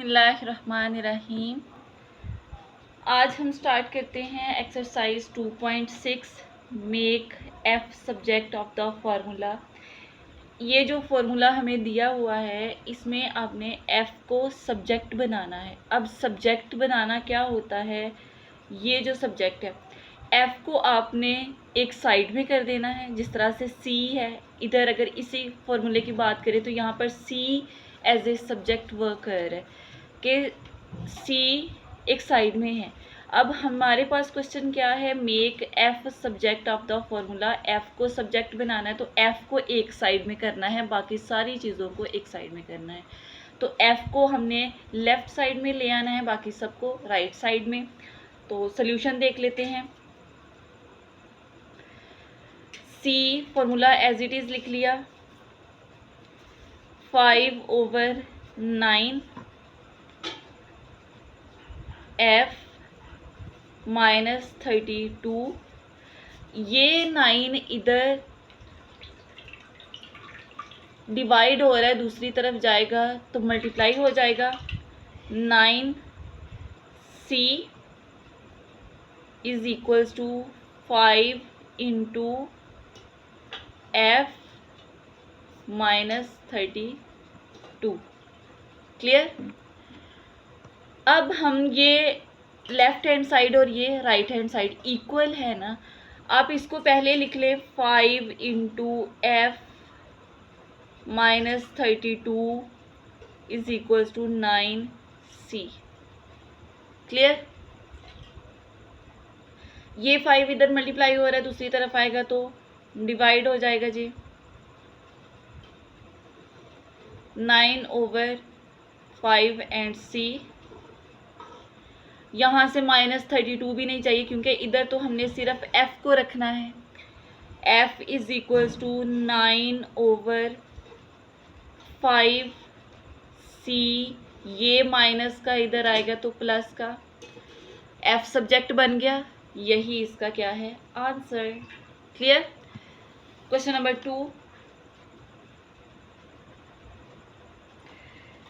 बिस्मिल्लाहिर्रहमानिर्रहीम। आज हम स्टार्ट करते हैं exercise 2.6 make F subject of the formula. ये जो फार्मूला हमें दिया हुआ है इसमें आपने एफ को सब्जेक्ट बनाना है। अब सब्जेक्ट बनाना क्या होता है, ये जो सब्जेक्ट है एफ को आपने एक साइड में कर देना है। जिस तरह से सी है, इधर अगर इसी फार्मूले की बात करें तो यहाँ पर सी एज ए सब्जेक्ट वर्क कर रहा है कि सी एक साइड में है। अब हमारे पास क्वेश्चन क्या है, make F subject of the formula. F को सब्जेक्ट बनाना है तो एफ को एक साइड में करना है, बाकी सारी चीज़ों को एक साइड में करना है। तो एफ को हमने लेफ्ट साइड में ले आना है, बाकी सबको राइट साइड में। तो सोल्यूशन देख लेते हैं। सी फार्मूला एज इट इज़ लिख लिया, 5/9 एफ -32। ये 9 इधर डिवाइड हो रहा है, दूसरी तरफ जाएगा तो मल्टीप्लाई हो जाएगा। 9c is equals to 5 into F -32। Clear. अब हम ये लेफ्ट हैंड साइड और ये राइट हैंड साइड इक्वल है ना, आप इसको पहले लिख ले 5 into F -32 is equals to 9c। Clear. ये 5 इधर मल्टीप्लाई हो रहा है, दूसरी तरफ आएगा तो डिवाइड हो जाएगा जी। 9/5 एंड c। यहाँ से -32 भी नहीं चाहिए क्योंकि इधर तो हमने सिर्फ f को रखना है। f is equals to 9/5c। ये माइनस का इधर आएगा तो प्लस का। f सब्जेक्ट बन गया, यही इसका क्या है, answer. Clear. Question number 2।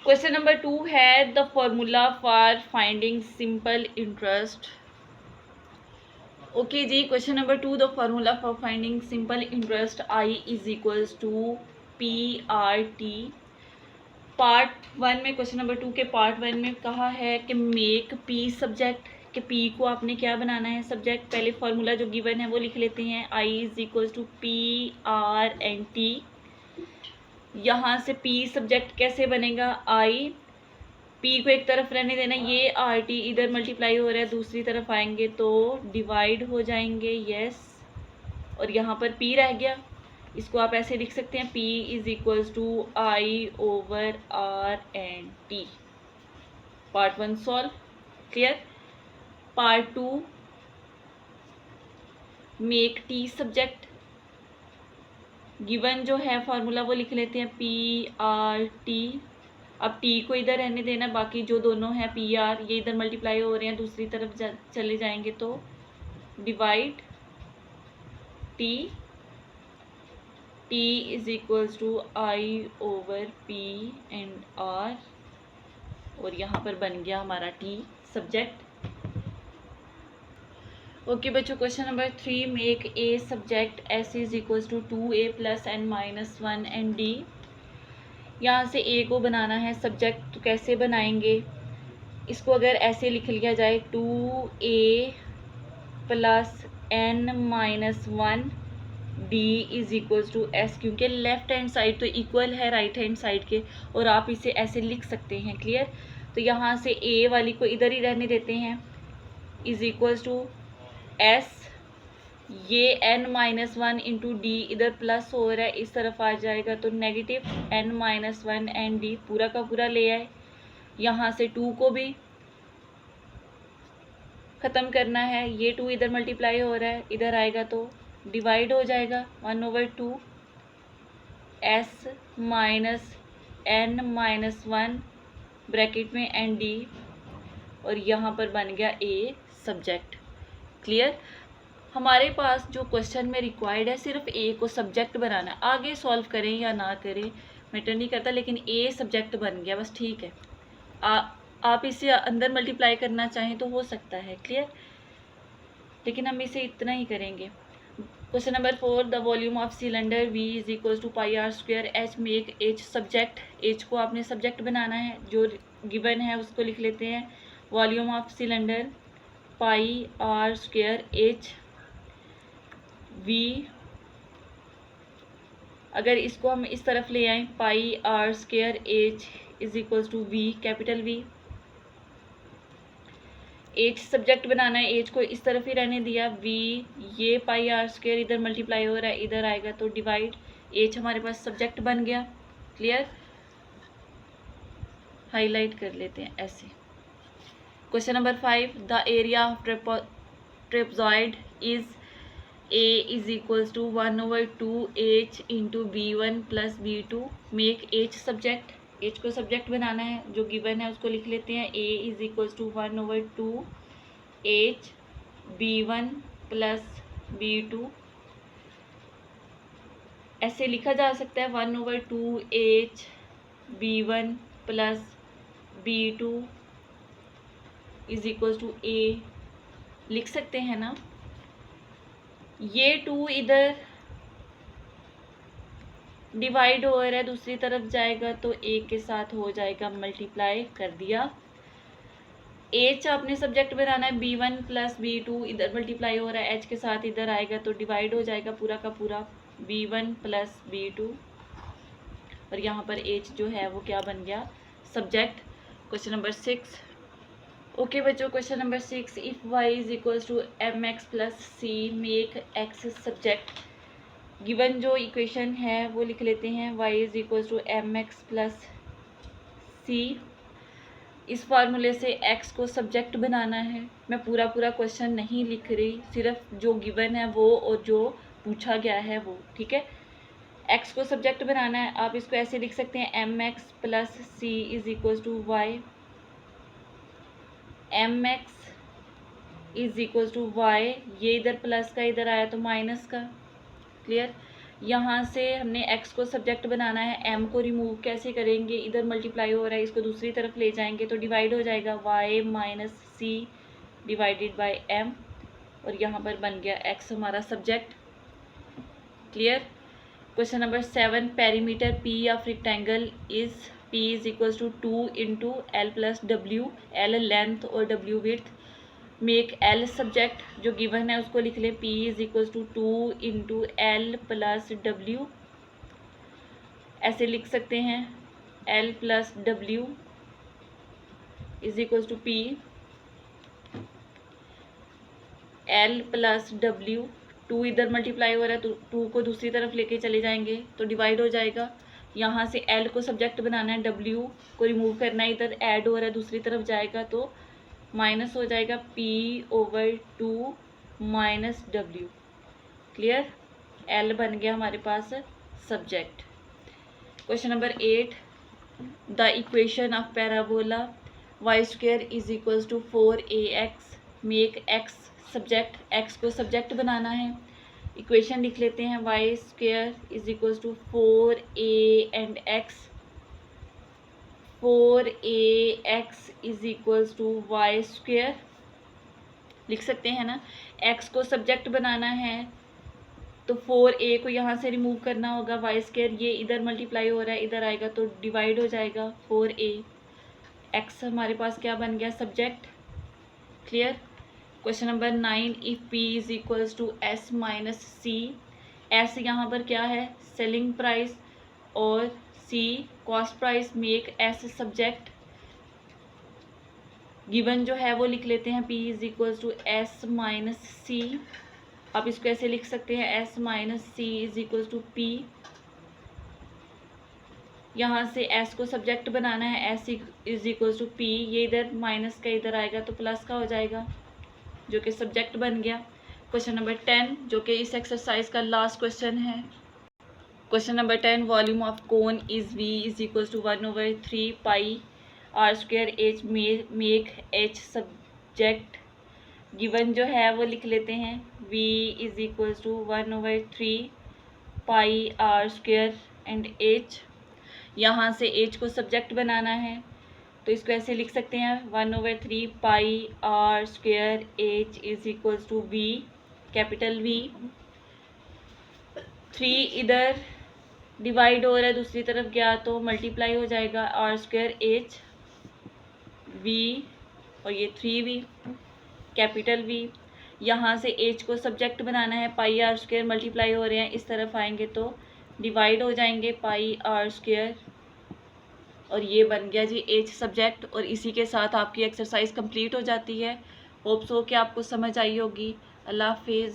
Question number 2 है the formula for finding simple interest. Okay जी, question number 2, the formula for finding simple interest I is equals to PRT। Part 1 में, क्वेश्चन नंबर 2 के पार्ट 1 में कहा है कि मेक P सब्जेक्ट, कि P को आपने क्या बनाना है, सब्जेक्ट। पहले फार्मूला जो गिवन है वो लिख लेते हैं, I is equals to PRT। यहाँ से P सब्जेक्ट कैसे बनेगा, I P को एक तरफ रहने देना, ये RT इधर मल्टीप्लाई हो रहा है, दूसरी तरफ आएंगे तो डिवाइड हो जाएंगे, यस। और यहाँ पर P रह गया, इसको आप ऐसे लिख सकते हैं, P is equals to I/R and T। Part 1 solve. Clear. Part 2 make T subject. Given जो है फार्मूला वो लिख लेते हैं, PRT। अब T को इधर रहने देना, बाकी जो दोनों हैं PR ये इधर मल्टीप्लाई हो रहे हैं, दूसरी तरफ चले जाएंगे तो divide T is equals to I/P and R। और यहाँ पर बन गया हमारा T सब्जेक्ट। ओके बच्चों, question number 3, make A subject S is equals to 2A + n - 1 and D। यहाँ से A को बनाना है सब्जेक्ट, तो कैसे बनाएंगे, इसको अगर ऐसे लिख लिया जाए 2A + n - 1 D is equals to S, क्योंकि लेफ्ट हैंड साइड तो इक्वल है राइट हैंड साइड के, और आप इसे ऐसे लिख सकते हैं। क्लियर। तो यहाँ से A वाली को इधर ही रहने देते हैं, इज इक्वल्स टू S। ये n - 1 इंटू D इधर प्लस हो रहा है, इस तरफ आ जाएगा तो नेगेटिव n - 1 एंड D पूरा का पूरा ले आए। यहाँ से 2 को भी ख़त्म करना है, ये 2 इधर मल्टीप्लाई हो रहा है, इधर आएगा तो डिवाइड हो जाएगा 1/2 S माइनस n - 1 ब्रैकेट में एंड D, और यहाँ पर बन गया A सब्जेक्ट। क्लियर। हमारे पास जो क्वेश्चन में रिक्वायर्ड है सिर्फ A को सब्जेक्ट बनाना है, आगे सॉल्व करें या ना करें मैटर नहीं करता, लेकिन A सब्जेक्ट बन गया बस, ठीक है। आप इसे अंदर मल्टीप्लाई करना चाहें तो हो सकता है, क्लियर, लेकिन हम इसे इतना ही करेंगे। Question number 4, the volume of cylinder V is equal to pi are square h make h subject. H को आपने सब्जेक्ट बनाना है, जो गिवन है उसको लिख लेते हैं। Volume of cylinder pi are square H V, अगर इसको हम इस तरफ ले आए, pi are square H is equal to V, capital V। H subject बनाना है, एच को इस तरफ ही रहने दिया, V ये पाई आर स्क्वायर इधर मल्टीप्लाई हो रहा है, इधर आएगा तो डिवाइड, एच हमारे पास सब्जेक्ट बन गया, क्लियर, हाईलाइट कर लेते हैं ऐसे। Question number 5, the area of trapezoid is A is equals to 1/2H into B1 plus B2, make H subject. H को सब्जेक्ट बनाना है, जो गिवन है उसको लिख लेते हैं। A is equals to 1/2H B1 plus B2, ऐसे लिखा जा सकता है 1/2H B1 plus B2 is equals to A, लिख सकते हैं ना। ये 2 इधर डिवाइड हो रहा है, दूसरी तरफ जाएगा तो A के साथ हो जाएगा मल्टीप्लाई, कर दिया। H आपने सब्जेक्ट बनाना है, B1 प्लस B2 इधर मल्टीप्लाई हो रहा है, H के साथ इधर आएगा तो डिवाइड हो जाएगा पूरा का पूरा, B1 प्लस B2, और यहाँ पर H जो है वो क्या बन गया, सब्जेक्ट। क्वेश्चन नंबर 6, ओके बच्चों, question number 6, if y is equals to mx plus C make x subject. Given जो इक्वेशन है वो लिख लेते हैं, y is equals to mx plus C. इस फार्मूले से x को सब्जेक्ट बनाना है। मैं पूरा क्वेश्चन नहीं लिख रही, सिर्फ जो गिवन है वो और जो पूछा गया है वो, ठीक है। x को सब्जेक्ट बनाना है, आप इसको ऐसे लिख सकते हैं, mx plus c is equals to y, mx is equal to y, ये इधर प्लस का इधर आया तो माइनस का, क्लियर। यहाँ से हमने x को सब्जेक्ट बनाना है, m को रिमूव कैसे करेंगे, इधर मल्टीप्लाई हो रहा है, इसको दूसरी तरफ ले जाएंगे तो डिवाइड हो जाएगा, y minus C divided by m, और यहाँ पर बन गया x हमारा subject, clear. Question number 7, perimeter p of rectangle is P is equals to 2 into L plus W, L length और W width, make L subject. जो given है उसको लिख लें, P is equals to 2 into L plus W, ऐसे लिख सकते हैं, L plus W is equals to P, L plus W, 2 इधर मल्टीप्लाई हो रहा है तो 2 को दूसरी तरफ लेके चले जाएंगे तो डिवाइड हो जाएगा। यहाँ से L को सब्जेक्ट बनाना है, W को रिमूव करना है, इधर ऐड हो रहा है दूसरी तरफ जाएगा तो माइनस हो जाएगा, P/2 minus W, clear. L बन गया हमारे पास subject. Question number 8, the equation of parabola y square is equals to 4ax, make x subject. x को सब्जेक्ट बनाना है, इक्वेशन लिख लेते हैं, y square is equals to 4a and x, 4ax is equals to y square, लिख सकते हैं ना। x को सब्जेक्ट बनाना है तो 4a को यहाँ से रिमूव करना होगा, y स्क्वायर ये इधर मल्टीप्लाई हो रहा है, इधर आएगा तो डिवाइड हो जाएगा, 4a, x हमारे पास क्या बन गया, subject, clear. Question number 9, if p is equals to s minus C, s यहाँ पर क्या है, सेलिंग प्राइस, और c cost price, make s subject. Given जो है वो लिख लेते हैं, p is equals to s minus C, आप इसको ऐसे लिख सकते हैं, s minus C is equals to p। यहाँ से s को सब्जेक्ट बनाना है, s is equals to p, ये इधर माइनस का इधर आएगा तो प्लस का हो जाएगा, जो कि सब्जेक्ट बन गया। क्वेश्चन नंबर 10, जो कि इस एक्सरसाइज का लास्ट क्वेश्चन है। Question number 10, volume of cone is v is equals to 1/3 pi are square h, make h subject. Given जो है वो लिख लेते हैं, v is equals to 1/3 pi are square and h। यहाँ से h को सब्जेक्ट बनाना है तो इसको ऐसे लिख सकते हैं 1/3 pi are square H is equals to V, capital V. 3 इधर डिवाइड हो रहा है दूसरी तरफ गया तो मल्टीप्लाई हो जाएगा आर स्क्वायर एच वी और ये 3v कैपिटल वी। यहाँ से एच को सब्जेक्ट बनाना है, पाई आर स्क्वायर मल्टीप्लाई हो रहे हैं, इस तरफ आएंगे तो डिवाइड हो जाएंगे पाई आर स्क्वायर और ये बन गया जी एच सब्जेक्ट। और इसी के साथ आपकी एक्सरसाइज कंप्लीट हो जाती है। होप्स हो कि आपको समझ आई होगी। अल्लाह हाफिज़।